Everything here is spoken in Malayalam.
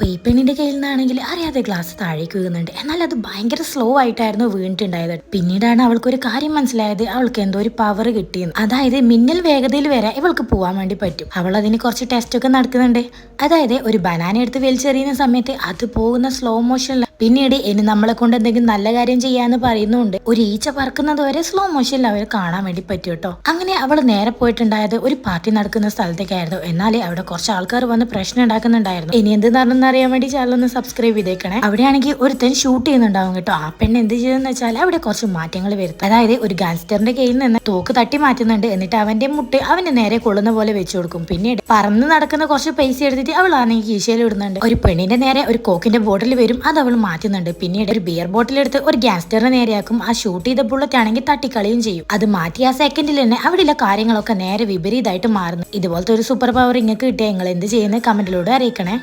അപ്പൊ ഈ പെണ്ണിന്റെ കയ്യിൽ നിന്നാണെങ്കിൽ അറിയാതെ ഗ്ലാസ് താഴേക്ക് വീഴുന്നുണ്ട്. എന്നാൽ അത് ഭയങ്കര സ്ലോ ആയിട്ടായിരുന്നു വീണിട്ടുണ്ടായത്. പിന്നീടാണ് അവൾക്കൊരു കാര്യം മനസ്സിലായത്, അവൾക്ക് എന്തോ ഒരു പവർ കിട്ടിയെന്ന്. അതായത് മിന്നൽ വേഗതയിൽ വരെ ഇവൾക്ക് പോവാൻ വേണ്ടി പറ്റും. അവൾ അതിന് കുറച്ച് ടെസ്റ്റ് ഒക്കെ നടക്കുന്നുണ്ട്. അതായത് ഒരു ബനാന എടുത്ത് വലിച്ചെറിയുന്ന സമയത്ത് അത് പോകുന്ന സ്ലോ മോഷനിൽ, പിന്നീട് ഇനി നമ്മളെ കൊണ്ട് എന്തെങ്കിലും നല്ല കാര്യം ചെയ്യാന്ന് പറയുന്നുണ്ട്, ഒരു ഈച്ച പറക്കുന്നത് വരെ സ്ലോ മോഷനിൽ അവർ കാണാൻ വേണ്ടി പറ്റും കേട്ടോ. അങ്ങനെ അവൾ നേരെ പോയിട്ടുണ്ടായത് ഒരു പാർട്ടി നടക്കുന്ന സ്ഥലത്തേക്കായിരുന്നു. എന്നാലേ അവിടെ കുറച്ച് ആൾക്കാർ വന്ന് പ്രശ്നം ഉണ്ടാക്കുന്നുണ്ടായിരുന്നു. ഇനി എന്ത് നടന്നെന്ന് അറിയാൻ വേണ്ടി ചാനൽ ഒന്ന് സബ്സ്ക്രൈബ് ചെയ്തേക്കണേ. അവിടെയാണെങ്കിൽ ഒരുത്തൻ ഷൂട്ട് ചെയ്യുന്നുണ്ടാവും കേട്ടോ. ആ പെണ്ണ് എന്ത് ചെയ്തെന്ന് വെച്ചാൽ അവിടെ കുറച്ച് മാറ്റങ്ങൾ വരുത്തും. അതായത് ഒരു ഗാങ്സ്റ്ററിന്റെ കയ്യിൽ നിന്ന് തോക്ക് തട്ടി മാറ്റുന്നുണ്ട്. എന്നിട്ട് അവന്റെ മുട്ട് അവന്റെ നേരെ കൊള്ളുന്ന പോലെ വെച്ചു കൊടുക്കും. പിന്നീട് പറന്ന് നടക്കുന്ന കുറച്ച് പൈസ എടുത്തിട്ട് അവൾ ആണെങ്കിൽ കീശയിൽ ഇടുന്നുണ്ട്. ഒരു പെണ്ണിന്റെ നേരെ ഒരു കോക്കിന്റെ ബോട്ടിൽ വരും, അത് അവൾ മാറ്റുന്നുണ്ട്. പിന്നീട് ഒരു ബിയർ ബോട്ടിൽ എടുത്ത് ഒരു ഗ്യാങ്സ്റ്ററിനെ നേരെയാക്കും. ആ ഷൂട്ട് ചെയ്ത ബുള്ളറ്റ് ആണെങ്കിൽ തട്ടിക്കളിയും ചെയ്യും. അത് മാറ്റി ആ സെക്കൻഡിൽ തന്നെ അവിടെയുള്ള കാര്യങ്ങളൊക്കെ നേരെ വിപരീതമായിട്ട് മാറുന്നു. ഇതുപോലത്തെ ഒരു സൂപ്പർ പവർ ഇങ്ങൾക്ക് കിട്ടിയ നിങ്ങൾ എന്ത് ചെയ്യുന്നത് കമന്റിലൂടെ അറിയിക്കണേ.